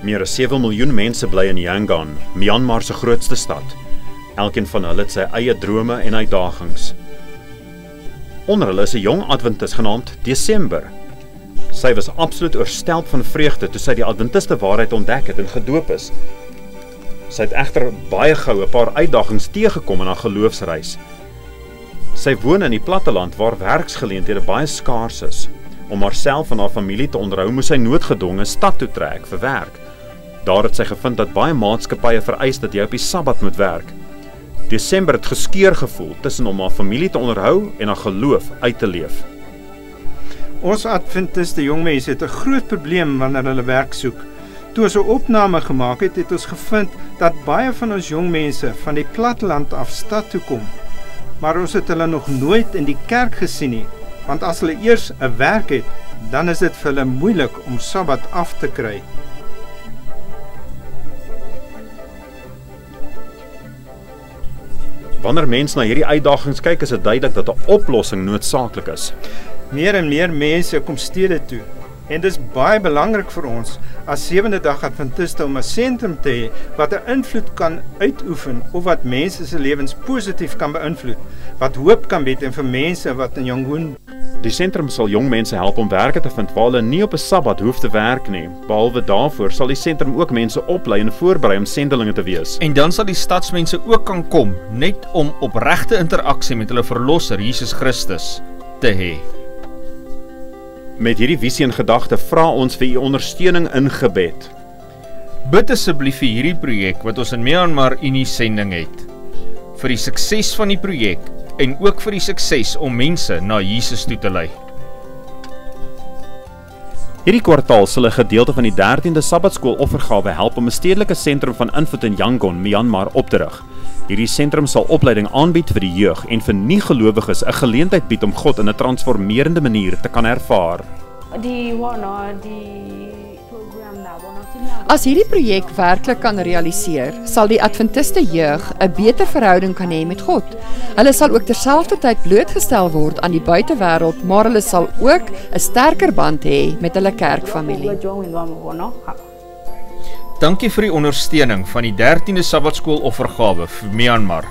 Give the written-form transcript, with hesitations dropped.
Meer as 7 miljoen mense bly in Yangon, Myanmar se grootste stad. Elkeen van hulle het sy eie drome en uitdagings. Onder hulle is 'n jong Adventis genaamd Desember. Sy was absoluut oorstelp van vreugde toe sy die Adventiste waarheid ontdek het en gedoop is. Sy het egter baie gou 'n paar uitdagings teëgekom in haar geloofsreis. Sy woon in die platteland waar werksgeleenthede baie skaars is. Om haarself en haar familie te onderhou, moes sy noodgedwonge stad toe trek vir werk. Daar het sy gevind dat baie maatskappye vereis dat jy op die Sabbat moet werk. Desember het geskeur gevoel tussen om haar familie te onderhou en haar geloof uit te leef. Ons Adventiste jongmense het 'n groot probleem wanneer hulle werk soek. Toe ons 'n opname gemaak het, het ons gevind dat baie van ons jongmense van die platteland af stad toe kom. Maar ons het hulle nog nooit in die kerk gesien nie, want as hulle eers 'n werk het, dan is dit vir hulle moeilik om Sabbat af te kry. Wanneer mense na hierdie uitdagings kyk, is dit duidelik dat 'n oplossing noodsaaklik is. Meer en meer mense kom stede toe. En dis baie belangrik vir ons as Sewende Dag Adventiste om 'n sentrum te hê wat 'n invloed kan uitoefen of wat mense se lewens positief kan beïnvloed, wat hoop kan bied en vir mense wat in Yangon. Die sentrum sal jong mense help om werke te vind waar hulle nie op 'n Sabbat hoef te werk nie. Behalwe daarvoor sal die sentrum ook mense oplei en voorberei om sendelinge te wees. En dan sal die stadsmense ook kan kom, net om opregte interaksie met hulle verlosser Jesus Christus te hê. Met hierdie visie en gedagte vra ons vir u ondersteuning in gebed. Bid asseblief vir hierdie projek wat ons in Myanmar Unie sending het. Vir die sukses van die projek en ook vir die sukses om mense na Jesus toe te lei. Hierdie kwartaal sal 'n gedeelte van die 13de Sabbatskool offergawe help om 'n stedelike sentrum van invloed in Yangon, Myanmar op te rig. Hierdie sentrum sal opleiding aanbied vir die jeug en vir nie-gelowiges 'n geleentheid bied om God in 'n transformerende manier te kan ervaar. As hierdie projek werklik kan realiseer, sal die Adventiste jeug 'n beter verhouding kan hê met God. Hulle sal ook terselfdertyd blootgestel word aan die buitewêreld, maar hulle sal ook 'n sterker band hê met hulle kerkfamilie. Dankie vir die ondersteuning van die 13de Sabbatskool offergawe vir Myanmar.